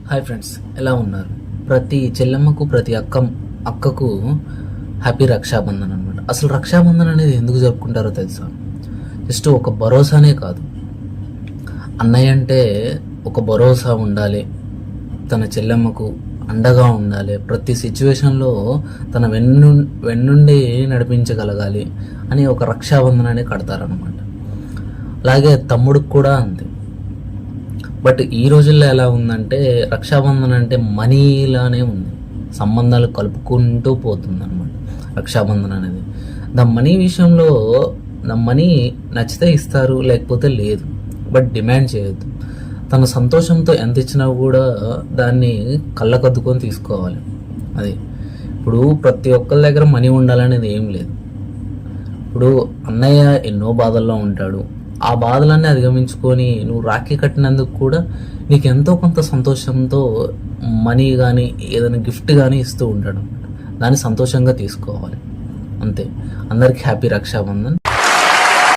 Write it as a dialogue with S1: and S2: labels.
S1: Hi friends, ఎలా ఉన్నారు? ప్రతి చెల్లెమ్మకు ప్రతి అక్కకు హ్యాపీ రక్షాబంధన్ అనమాట. అసలు రక్షాబంధన్ అనేది ఎందుకు జరుపుకుంటారో తెలుసా? జస్ట్ ఒక భరోసానే కాదు, అన్నయ్య అంటే ఒక భరోసా ఉండాలి, తన చెల్లెమ్మకు అండగా ఉండాలి, ప్రతి సిచ్యువేషన్లో తన వెన్నుండి నడిపించగలగాలి అని ఒక రక్షాబంధనాన్ని కడతారనమాట. అలాగే తమ్ముడికి కూడా అంతే. బట్ ఈ రోజుల్లో ఎలా ఉందంటే రక్షాబంధన్ అంటే మనీలానే ఉంది, సంబంధాలు కలుపుకుంటూ పోతుంది అనమాట రక్షాబంధన్ అనేది. మనీ విషయంలో మనీ నచ్చితే ఇస్తారు, లేకపోతే లేదు. బట్ డిమాండ్ చేయొద్దు. తన సంతోషంతో ఎంత ఇచ్చినా కూడా దాన్ని కళ్ళకద్దుకొని తీసుకోవాలి. అది ఇప్పుడు ప్రతి ఒక్కరి దగ్గర మనీ ఉండాలనేది ఏం లేదు. ఇప్పుడు అన్నయ్య ఎన్నో బాధల్లో ఉంటాడు, ఆ బాధలన్నీ అధిగమించుకొని నువ్వు రాఖీ కట్టినందుకు కూడా నీకు ఎంతో కొంత సంతోషంతో మనీ కానీ ఏదైనా గిఫ్ట్ కానీ ఇస్తూ ఉంటాడు. దాన్ని సంతోషంగా తీసుకోవాలి అంతే. అందరికీ హ్యాపీ రక్షాబంధన్.